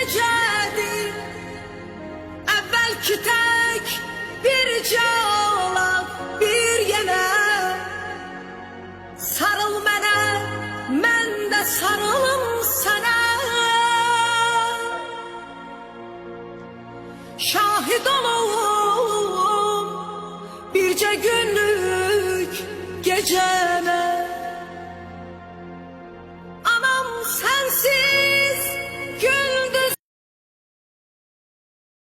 gecədir, əvvəlki tək bircə olaq bir yenə. Sarıl mənə, mən də sarılım sənə. Şahid olum bircə günlük gecənə.